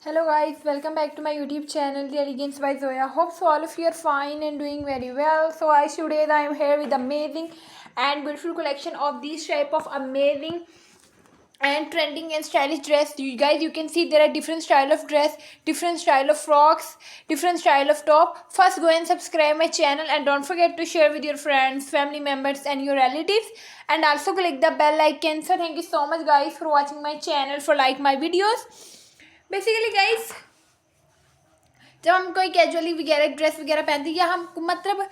Hello guys, welcome back to my YouTube channel, The Elegance by Zoya. Hope so all of you are fine and doing very well. So guys, today I am here with amazing and beautiful collection of these type of amazing and trending and stylish dress. You guys, you can see there are different style of dress, different style of frocks, different style of top. First go and subscribe my channel and don't forget to share with your friends, family members and your relatives, and also click the bell icon. So thank you so much guys for watching my channel, for like my videos. Basically guys, जब हम कोई casually वगैरह dress वगैरह पहनते हैं या हम मतलब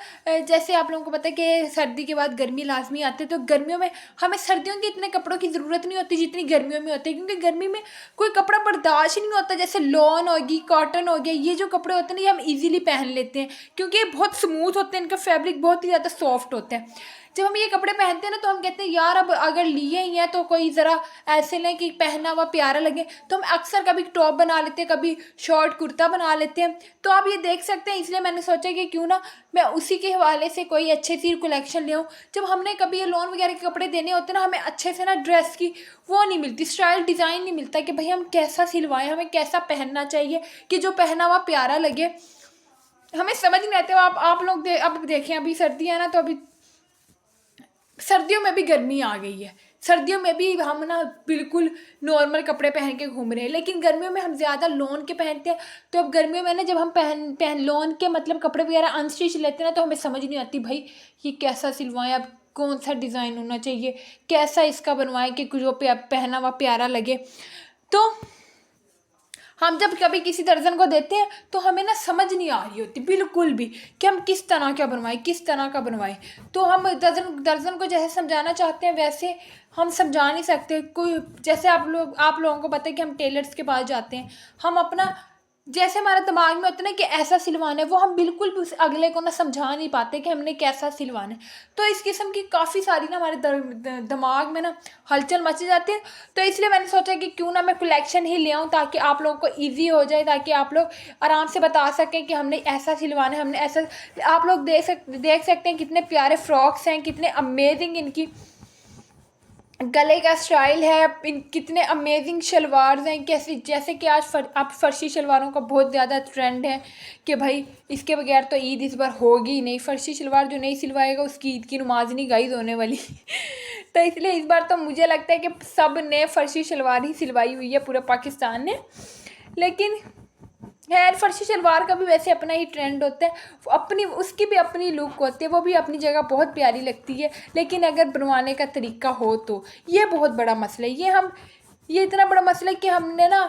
जैसे आप लोगों को पता है कि सर्दी के बाद गर्मी लाजमी आती है, तो गर्मियों में हमें सर्दियों के इतने कपड़ों की ज़रूरत नहीं होती जितनी गर्मियों में होती है, क्योंकि गर्मी में कोई कपड़ा बर्दाश्त नहीं होता। जैसे लॉन होगी, कॉटन हो गया, ये जो कपड़े होते हैं ना, ये हम इजीली पहन लेते हैं क्योंकि ये बहुत स्मूथ होते हैं, इनका फैब्रिक बहुत ही ज़्यादा सॉफ्ट होता है। जब हम ये कपड़े पहनते हैं ना, तो हम कहते हैं यार अब अगर लिए ही हैं तो कोई ज़रा ऐसे लें कि पहना हुआ प्यारा लगे, तो हम अक्सर कभी टॉप बना लेते हैं, कभी शॉर्ट कुर्ता बना लेते हैं। तो आप ये देख सकते हैं, इसलिए मैंने सोचा कि क्यों ना मैं उसी के हवाले से कोई अच्छी सी कलेक्शन ले आऊँ। जब हमने कभी ये लॉन वगैरह के कपड़े देने होते हैं ना, हमें अच्छे से ना ड्रेस की वो नहीं मिलती, स्टाइल डिज़ाइन नहीं मिलता कि भाई हम कैसा सिलवाएं, हमें कैसा पहनना चाहिए कि जो पहना हुआ प्यारा लगे। हमें समझ नहीं आते। आप लोग अब देखें, अभी सर्दी है ना, तो अभी सर्दियों में भी गर्मी आ गई है, सर्दियों में भी हम ना बिल्कुल नॉर्मल कपड़े पहन के घूम रहे हैं, लेकिन गर्मियों में हम ज़्यादा लॉन के पहनते हैं। तो अब गर्मियों में ना जब हम पहन लॉन के मतलब कपड़े वगैरह अनस्टिच लेते हैं ना, तो हमें समझ नहीं आती भाई ये कैसा सिलवाएं, अब कौन सा डिज़ाइन होना चाहिए, कैसा इसका बनवाएं कि जो पहना हुआ प्यारा लगे। तो हम जब कभी किसी दर्जन को देते हैं तो हमें ना समझ नहीं आ रही होती बिल्कुल भी कि हम किस तरह का बनवाएं, किस तरह का बनवाएं। तो हम दर्जन को जैसे समझाना चाहते हैं वैसे हम समझा नहीं सकते। कोई जैसे आप लोगों को पता है कि हम टेलर्स के पास जाते हैं, हम अपना जैसे हमारे दिमाग में होता है ना कि ऐसा सिलवाना है, वो हम बिल्कुल भी उस अगले को ना समझा नहीं पाते कि हमने कैसा सिलवाना है। तो इस किस्म की काफ़ी सारी ना हमारे दिमाग में ना हलचल मच जाती है। तो इसलिए मैंने सोचा कि क्यों ना मैं कलेक्शन ही ले आऊँ ताकि आप लोगों को ईजी हो जाए, ताकि आप लोग आराम से बता सकें कि हमने ऐसा सिलवाना है, हमने ऐसा। आप लोग देख सकते हैं कितने प्यारे फ्रॉक्स हैं, कितने अमेजिंग इनकी गले का स्टाइल है, कितने अमेजिंग शलवार हैं। कैसी जैसे कि आज अब फर्शी शलवारों का बहुत ज़्यादा ट्रेंड है कि भाई इसके बगैर तो ईद इस बार होगी ही नहीं। फर्शी शलवार जो नहीं सिलवाएगा उसकी ईद की नमाज नहीं गाइज होने वाली। तो इसलिए इस बार तो मुझे लगता है कि सब ने फर्शी शलवार ही सिलवाई हुई है, पूरे पाकिस्तान ने। लेकिन खैर फर्शी शलवार का भी वैसे अपना ही ट्रेंड होता है, अपनी उसकी भी अपनी लुक होती है, वो भी अपनी जगह बहुत प्यारी लगती है। लेकिन अगर बनवाने का तरीका हो तो ये बहुत बड़ा मसला है। ये इतना बड़ा मसला है कि हमने ना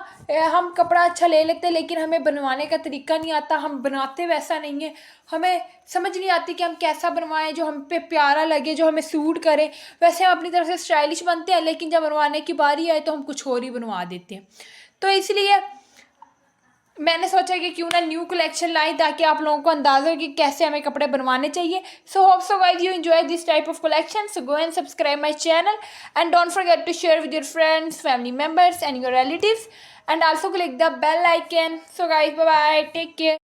हम कपड़ा अच्छा ले लेते हैं लेकिन हमें बनवाने का तरीका नहीं आता, हम बनाते वैसा नहीं है। हमें समझ नहीं आती कि हम कैसा बनवाएं जो हम पे प्यारा लगे, जो हमें सूट करे। वैसे हम अपनी तरफ से स्टाइलिश बनते हैं, लेकिन जब बनवाने की बारी आए तो हम कुछ और ही बनवा देते हैं। तो इसलिए मैंने सोचा कि क्यों ना न्यू कलेक्शन लाई ताकि आप लोगों को अंदाज़ा हो कि कैसे हमें कपड़े बनवाने चाहिए। So hope so guys you enjoy this type of collection. So go and subscribe my channel and don't forget to share with your friends, family members and your relatives, and also click the bell icon. So guys, bye bye, take care.